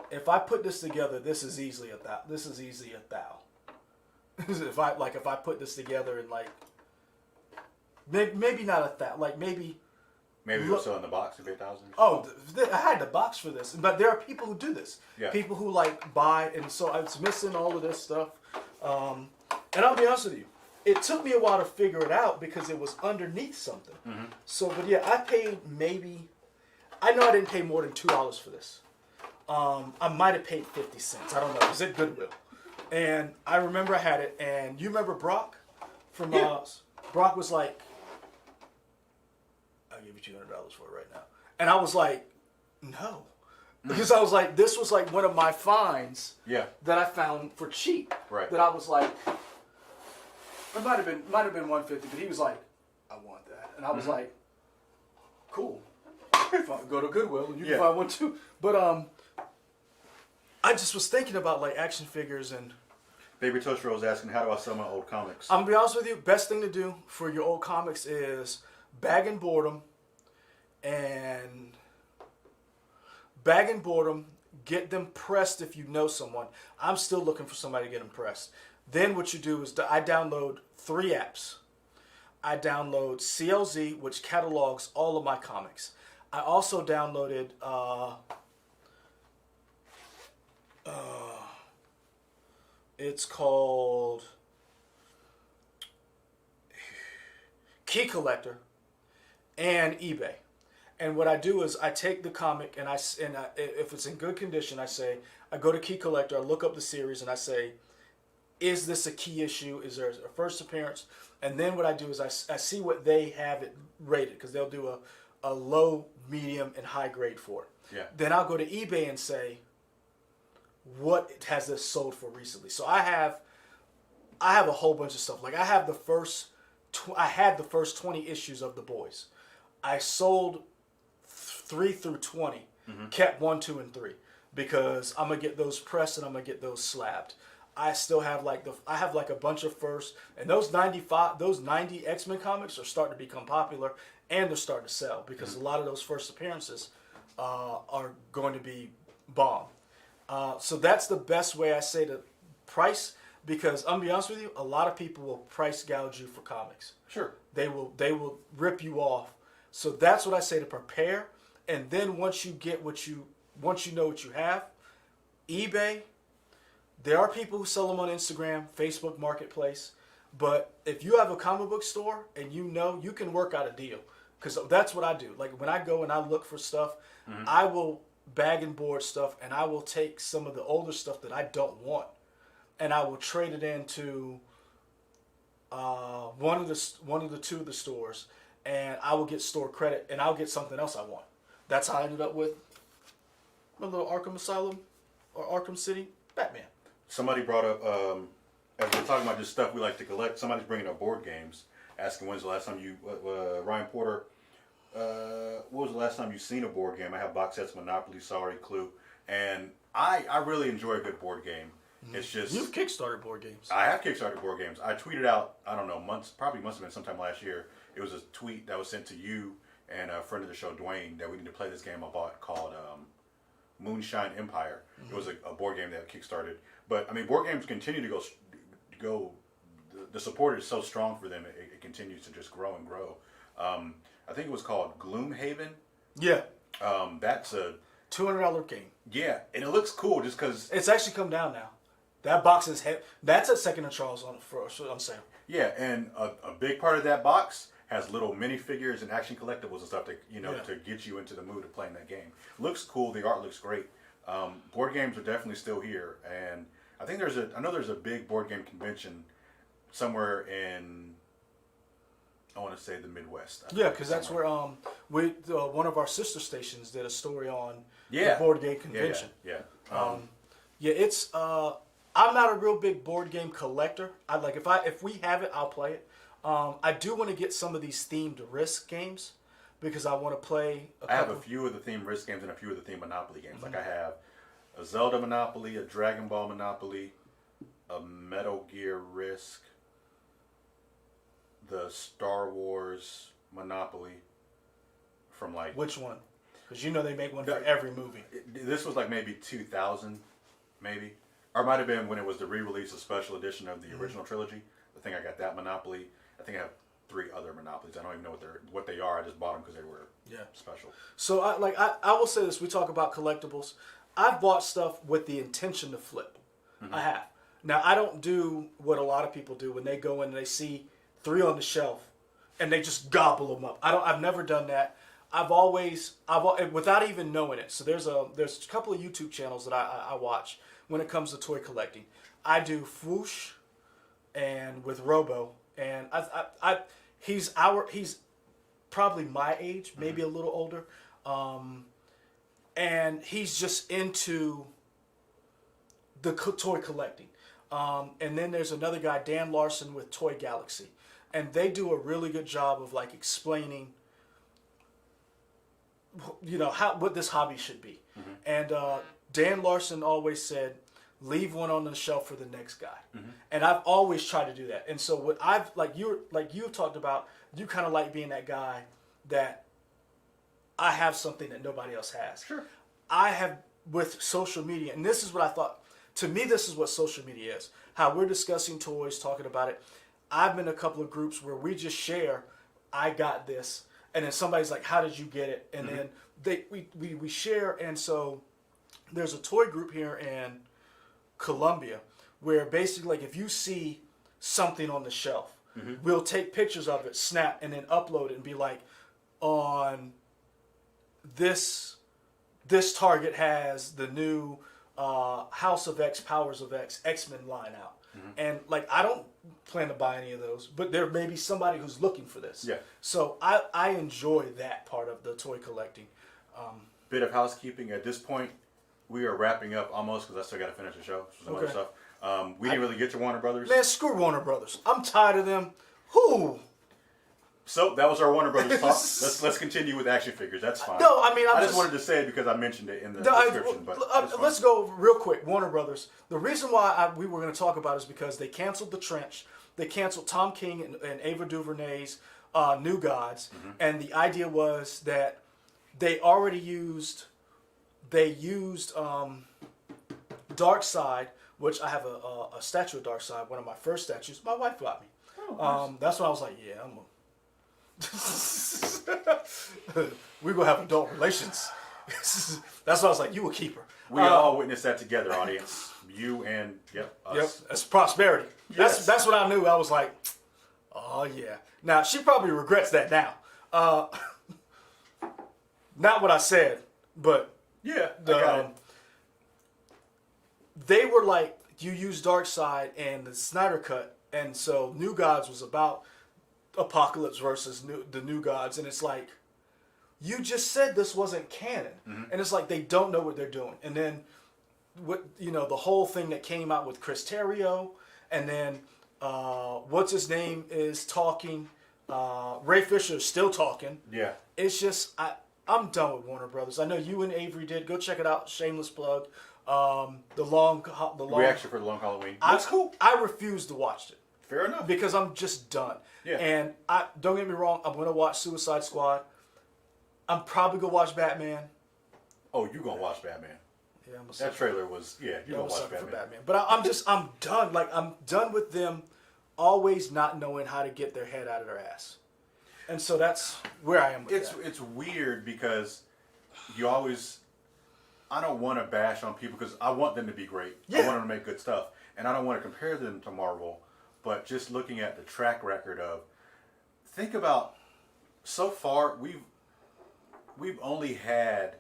If I put this together, this is easily $1,000. This is easily $1,000. if I put this together and like maybe not $1,000, like maybe it was still in the box of 8,000. Oh, I had the box for this, but there are people who do this. Yeah. People who like buy, and so I was missing all of this stuff. And I'll be honest with you, it took me a while to figure it out because it was underneath something. So, but yeah, I paid I know I didn't pay more than $2 for this. I might have paid 50 cents. I don't know. It was at Goodwill. And I remember I had it, and you remember Brock from Brock was like, I'll give you $200 for it right now. And I was like, no. Because I was like, this was like one of my finds that I found for cheap. Right. That I was like, it might have been $150, but he was like, I want that. And I was like, cool. Go to Goodwill and you can find one too. But I just was thinking about like action figures and Baby Toastro was asking, how do I sell my old comics? I'm gonna be honest with you, best thing to do for your old comics is bag and board them, get them pressed if you know someone. I'm still looking for somebody to get them pressed. Then what you do is I download 3 apps. I download CLZ, which catalogs all of my comics. I also downloaded it's called Key Collector and eBay. And what I do is I take the comic and if it's in good condition, I go to Key Collector, I look up the series, and I say, is this a key issue? Is there a first appearance? And then what I do is I see what they have it rated, because they'll do a low, medium, and high grade for it. Yeah. Then I'll go to eBay and say, what has this sold for recently. So I have a whole bunch of stuff. Like I have I had the first 20 issues of The Boys. I sold 3 through 20, kept 1, 2, and 3 because I'm gonna get those pressed and I'm gonna get those slabbed. I still have a bunch of first, and those 90 X-Men comics are starting to become popular and they're starting to sell because a lot of those first appearances are going to be bomb. So that's the best way I say to price, because I'm gonna be honest with you, a lot of people will price gouge you for comics. Sure. They will rip you off. So that's what I say to prepare, and then once you know what you have, eBay. There are people who sell them on Instagram, Facebook Marketplace, but if you have a comic book store and you can work out a deal, because that's what I do. Like when I go and I look for stuff, I will bag and board stuff, and I will take some of the older stuff that I don't want, and I will trade it into one of the two of the stores, and I will get store credit, and I'll get something else I want. That's how I ended up with my little Arkham Asylum or Arkham City Batman. Somebody brought up, as we're talking about just stuff we like to collect, somebody's bringing up board games, asking when's the last time Ryan Porter, what was the last time you seen a board game? I have box sets, Monopoly, Sorry, Clue, and I really enjoy a good board game. It's just... You've kickstarted board games. I have kickstarted board games. I tweeted out, I don't know, probably must have been sometime last year. It was a tweet that was sent to you and a friend of the show, Dwayne, that we need to play this game I bought called Moonshine Empire. It was a board game that kickstarted. But I mean, board games continue to go. The support is so strong for them. It continues to just grow and grow. I think it was called Gloomhaven. Yeah. That's a $200 game. Yeah, and it looks cool just because it's actually come down now. That box is heavy. That's at Second and Charles on sale. Yeah, and a big part of that box has little minifigures and action collectibles and stuff that to get you into the mood of playing that game. Looks cool. The art looks great. Board games are definitely still here, and I think there's a big board game convention somewhere in, I want to say, the Midwest. Yeah, because that's where one of our sister stations did a story on the board game convention. It's I'm not a real big board game collector. If we have it, I'll play it. I do want to get some of these themed Risk games because I want to play. I have a few of the themed Risk games and a few of the themed Monopoly games. Like I have a Zelda Monopoly, a Dragon Ball Monopoly, a Metal Gear Risk, the Star Wars Monopoly from like... Which one? Because they make one for every movie. This was like maybe 2000, maybe. Or it might have been when it was the re-release of special edition of the original trilogy. I think I got that Monopoly. I think I have 3 other Monopolies. I don't even know what they are. I just bought them because they were special. So I will say this. We talk about collectibles. I've bought stuff with the intention to flip. I have. Now, I don't do what a lot of people do when they go in and they see 3 on the shelf and they just gobble them up. I've never done that. I've without even knowing it. So there's a couple of YouTube channels that I watch when it comes to toy collecting. I do Fwoosh and with Robo, and he's probably my age, maybe a little older, and he's just into the toy collecting. And then there's another guy, Dan Larson, with Toy Galaxy, and they do a really good job of explaining what this hobby should be. And Dan Larson always said, leave one on the shelf for the next guy. And I've always tried to do that. And so what I've you've talked about, you kind of like being that guy that I have something that nobody else has. Sure. I have with social media, and this is what I thought. To me, this is what social media is. How we're discussing toys, talking about it. I've been in a couple of groups where we just share, I got this, and then somebody's like, how did you get it? And then we share, and so there's a toy group here in Columbia where basically if you see something on the shelf, we'll take pictures of it, snap, and then upload it and be like, on this Target has the new House of X, Powers of X, X-Men line out. And I don't plan to buy any of those, but there may be somebody who's looking for this. Yeah. So I enjoy that part of the toy collecting. Bit of housekeeping at this point. we are wrapping up almost because I still got to finish the show. Some other Okay. stuff. We didn't really get to Warner Brothers. Man, screw Warner Brothers. I'm tired of them. Who? So that was our Warner Brothers talk. Let's continue with action figures. That's fine. No, I mean, I just wanted to say it because I mentioned it in the description. But let's go real quick. Warner Brothers. The reason why we were going to talk about it is because they canceled The Trench. They canceled Tom King and Ava DuVernay's New Gods, and the idea was that they already used. They used Darkseid, which I have a statue of Darkseid, one of my first statues. My wife got me. Oh, nice. That's when I was like, yeah, we're going to have adult relations. That's why I was like, you a keeper. We all witnessed that together, audience. You and, us. Yep, that's prosperity. Yes. That's what I knew. I was like, oh, yeah. Now, she probably regrets that now. Not what I said, but... Yeah, I got it. They were like, you use Darkseid and the Snyder Cut, and so New Gods was about Apocalypse versus the New Gods, and it's like, you just said this wasn't canon, and it's like they don't know what they're doing. And then, the whole thing that came out with Chris Terrio, and then what's his name is talking, Ray Fisher is still talking. Yeah, it's just I'm done with Warner Brothers. I know you and Avery did. Go check it out. Shameless plug. The long reaction for the Long Halloween. That's cool. I refuse to watch it. Fair enough. Because I'm just done. Yeah. And don't get me wrong. I'm gonna watch Suicide Squad. I'm probably gonna watch Batman. Oh, you gonna watch Batman? Yeah, that trailer was you gonna watch Batman. For Batman. But I'm done. Like I'm done with them always not knowing how to get their head out of their ass. And so that's where I am with that. It's weird because you always... I don't want to bash on people because I want them to be great. Yeah. I want them to make good stuff. And I don't want to compare them to Marvel. But just looking at the track record of... Think about... So far, we've only had...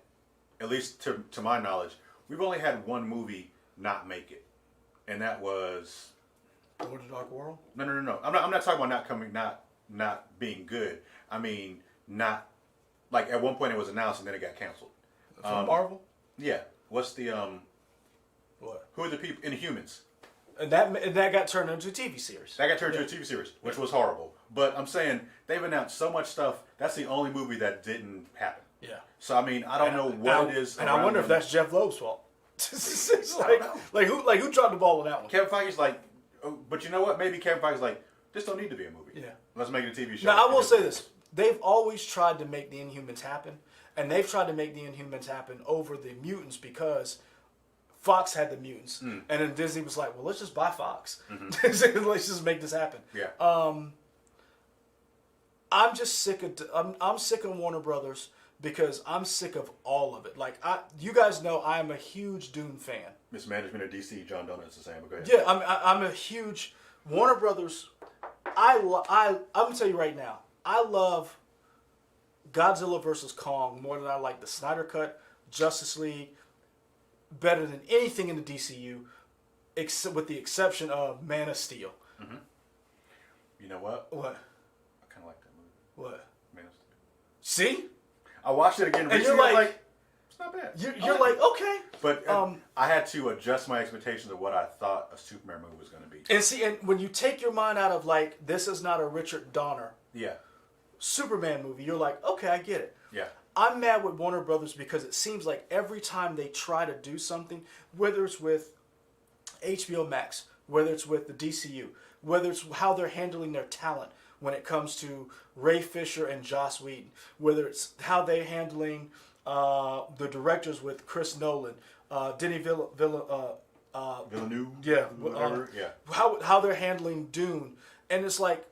At least to my knowledge, we've only had one movie not make it. And that was... Thor: The Dark World? No. I'm not talking about not being good. I mean, not like at one point it was announced and then it got canceled. From Marvel? Yeah. What's the What? Who are the people? Inhumans. And that got turned into a TV series. That got turned into a TV series, which was horrible. But I'm saying they've announced so much stuff. That's the only movie that didn't happen. Yeah. So I mean, I don't know what it is. And I wonder if that's Jeff Loeb's fault. It's like who dropped the ball on that one? Kevin Feige's like, but you know what? Maybe Kevin Feige's like, this don't need to be a movie. Yeah. Let's make it a TV show. Now, I will say this. They've always tried to make the Inhumans happen. And they've tried to make the Inhumans happen over the mutants because Fox had the mutants. And then Disney was like, well, let's just buy Fox. Let's just make this happen. Yeah. I'm just sick of... I'm sick of Warner Brothers because I'm sick of all of it. Like, you guys know I'm a huge Dune fan. Mismanagement of DC, John Donut's the same. But go ahead. Yeah, I'm a huge... Warner Brothers... I'm going to tell you right now, I love Godzilla vs. Kong more than I like the Snyder Cut, Justice League, better than anything in the DCU, with the exception of Man of Steel. You know what? What? I kind of like that movie. What? Man of Steel. See? I watched it again recently. And you're like, it's not bad. You're like, okay. But I had to adjust my expectations of what I thought a Superman movie was going to be. And see, and when you take your mind out of like, this is not a Richard Donner Superman movie, you're like, okay, I get it. Yeah. I'm mad with Warner Brothers because it seems like every time they try to do something, whether it's with HBO Max, whether it's with the DCU, whether it's how they're handling their talent when it comes to Ray Fisher and Joss Whedon, whether it's how they're handling the directors with Chris Nolan, Denis Villeneuve, how they're handling Dune, and it's like,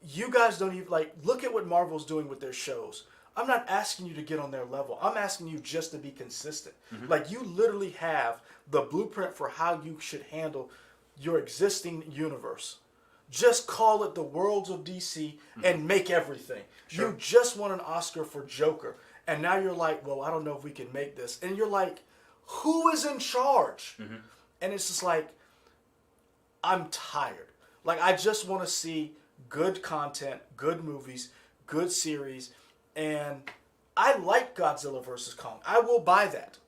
you guys don't even look at what Marvel's doing with their shows. I'm not asking you to get on their level. I'm asking you just to be consistent. Like, you literally have the blueprint for how you should handle your existing universe. Just call it the Worlds of DC and make everything. Sure. You just won an Oscar for Joker. And now you're like, well, I don't know if we can make this. And you're like, who is in charge? And it's just like, I'm tired. Like, I just want to see good content, good movies, good series. And I like Godzilla vs. Kong. I will buy that.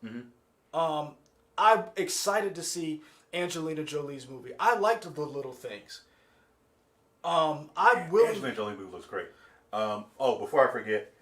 I'm excited to see Angelina Jolie's movie. I liked the little things. Angelina Jolie movie looks great. Before I forget,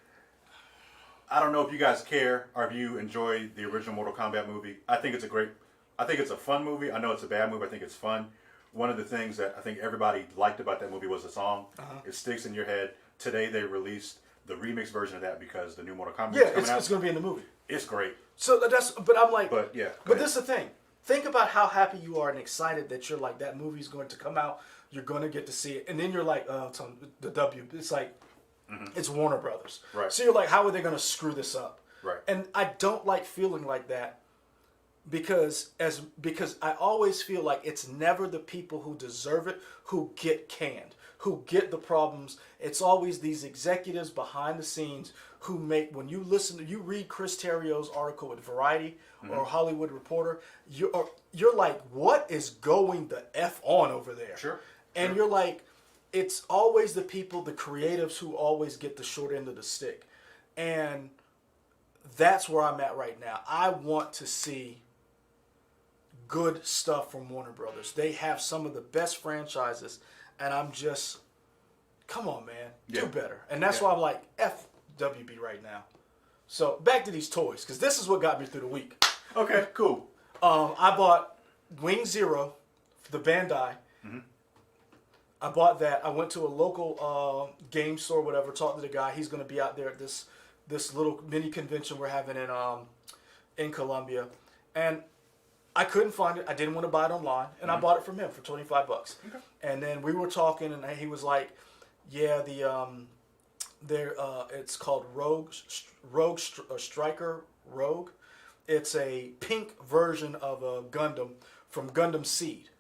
I don't know if you guys care or if you enjoy the original Mortal Kombat movie. I think it's a fun movie. I know it's a bad movie. I think it's fun. One of the things that I think everybody liked about that movie was the song. It sticks in your head. Today they released the remix version of that because the new Mortal Kombat is coming out. It's going to be in the movie. It's great. But I'm like, but this is the thing. Think about how happy you are and excited that you're like, that movie's going to come out. You're going to get to see it. And then you're like, it's on the W. It's like, it's Warner Brothers. Right. So you're like, how are they going to screw this up? Right. And I don't like feeling like that because I always feel like it's never the people who deserve it who get canned, who get the problems. It's always these executives behind the scenes who make, when you read Chris Terrio's article at Variety or Hollywood Reporter, you're like, what is going the F on over there? Sure. And you're like, it's always the people, the creatives, who always get the short end of the stick. And that's where I'm at right now. I want to see good stuff from Warner Brothers. They have some of the best franchises, and I'm just, come on, man, do better. And that's why I'm like, F WB right now. So back to these toys, because this is what got me through the week. Okay, cool. I bought Wing Zero, the Bandai. I bought that. I went to a local game store, whatever, talked to the guy. He's going to be out there at this little mini convention we're having in Columbia. And I couldn't find it. I didn't want to buy it online. And I bought it from him for $25. Okay. And then we were talking, and he was like, yeah, it's called Striker Rogue. It's a pink version of a Gundam from Gundam Seed.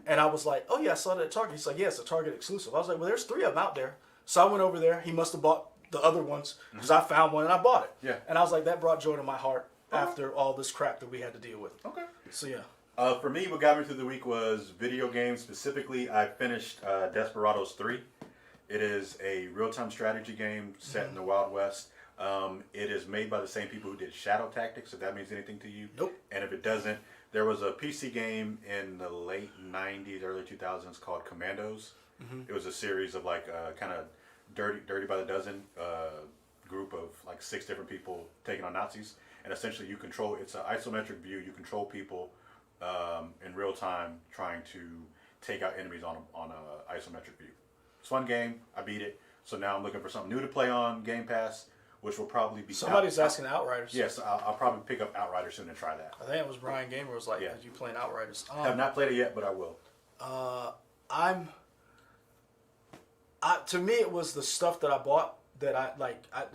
And I was like, oh, yeah, I saw that at Target. He's like, yeah, it's a Target exclusive. I was like, well, there's 3 of them out there. So I went over there. He must have bought the other ones because I found one and I bought it. Yeah. And I was like, that brought joy to my heart after all this crap that we had to deal with. Okay. So, yeah. For me, what got me through the week was video games. Specifically, I finished Desperados 3. It is a real-time strategy game set in the Wild West. It is made by the same people who did Shadow Tactics, if that means anything to you. Nope. And if it doesn't, there was a PC game in the late 90s, early 2000s called Commandos. It was a series of like kind of dirty by the dozen group of like 6 different people taking on Nazis. And essentially it's an isometric view. You control people in real time trying to take out enemies on a isometric view. It's a fun game. I beat it. So now I'm looking for something new to play on Game Pass, which will probably be... Somebody's asking Outriders. Yes, I'll probably pick up Outriders soon and try that. I think it was Brian Gamer was like, are you playing Outriders? I have not played it yet, but I will. To me, it was the stuff that I bought that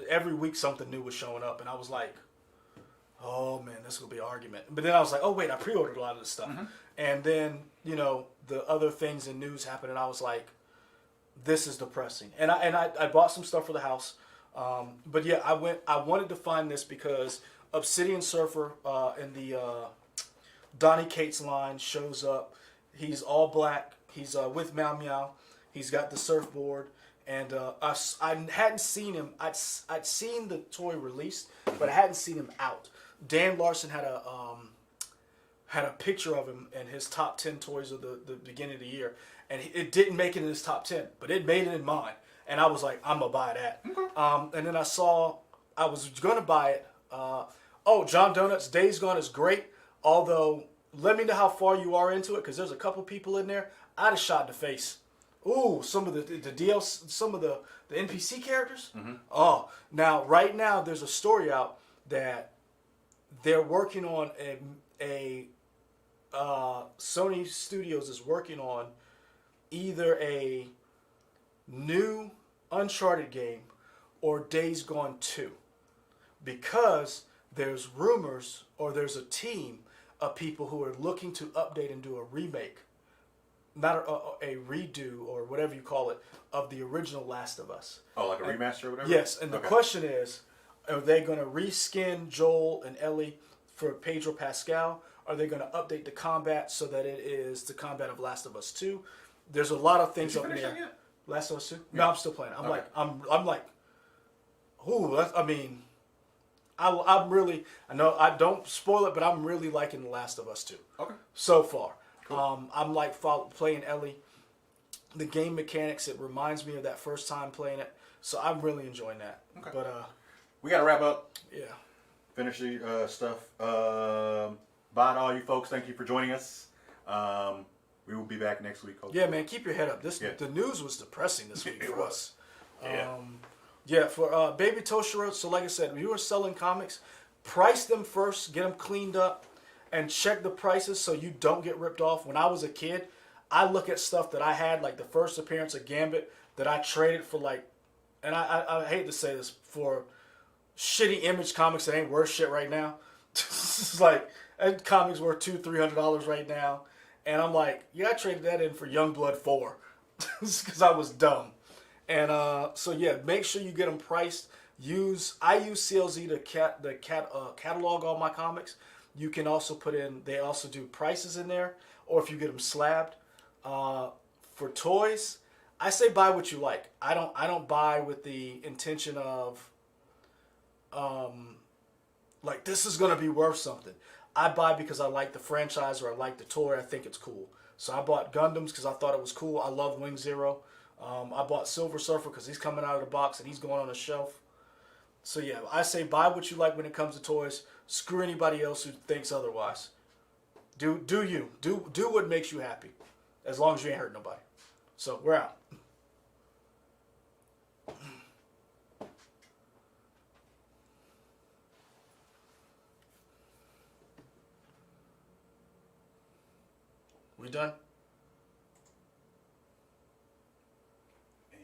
every week something new was showing up, and I was like, oh man, this will be an argument. But then I was like, oh wait, I pre-ordered a lot of this stuff. And then, the other things in news happened, and I was like, this is depressing. And I bought some stuff for the house. But yeah, I wanted to find this because Obsidian Surfer in the Donny Cates line shows up. He's all black. He's with Meow Meow. He's got the surfboard. And I hadn't seen him. I'd seen the toy released, but I hadn't seen him out. Dan Larson had a picture of him in his top 10 toys of the beginning of the year. And it didn't make it in his top 10, but it made it in mine. And I was like, I'm going to buy that. Okay. And then I was going to buy it. John Donut's Days Gone is great. Although, let me know how far you are into it, because there's a couple people in there I'd have shot in the face. Ooh, some of the DLC, some of the NPC characters. Oh, now, right now, there's a story out that they're working on Sony Studios is working on either a new Uncharted game or Days Gone 2, because there's rumors or there's a team of people who are looking to update and do a remake, not a redo or whatever you call it, of the original Last of Us. Oh, like a remaster or whatever? Yes, and the question is, are they going to reskin Joel and Ellie for Pedro Pascal? Are they going to update the combat so that it is the combat of Last of Us 2? There's a lot of things up there. Last of Us 2? Yeah. No, I'm still playing. I'm like, ooh, I'm really, I know I don't spoil it, but I'm really liking The Last of Us 2. Okay. So far. Cool. I'm like playing Ellie. The game mechanics, it reminds me of that first time playing it. So I'm really enjoying that. Okay. But we got to wrap up. yeah. Finish the stuff. Bye to all you folks. Thank you for joining us. We will be back next week. Hopefully. Yeah, man, keep your head up. The news was depressing this week for us. Yeah. Yeah, for Baby Toshiro, so like I said, when you are selling comics, price them first, get them cleaned up, and check the prices so you don't get ripped off. When I was a kid, I look at stuff that I had, like the first appearance of Gambit, that I traded for like, and I hate to say this, for shitty Image comics that ain't worth shit right now. It's like, that comics worth $200-$300 right now. And I'm like, yeah, I traded that in for Youngblood 4 because I was dumb. And so yeah, make sure you get them priced. I use CLZ to catalog all my comics. You can also put in. They also do prices in there, or if you get them slabbed. For toys, I say buy what you like. I don't buy with the intention of like this is gonna be worth something. I buy because I like the franchise or I like the toy. I think it's cool. So I bought Gundams because I thought it was cool. I love Wing Zero. I bought Silver Surfer because he's coming out of the box and he's going on a shelf. So yeah, I say buy what you like when it comes to toys. Screw anybody else who thinks otherwise. Do you. Do what makes you happy. As long as you ain't hurt nobody. So we're out. We done?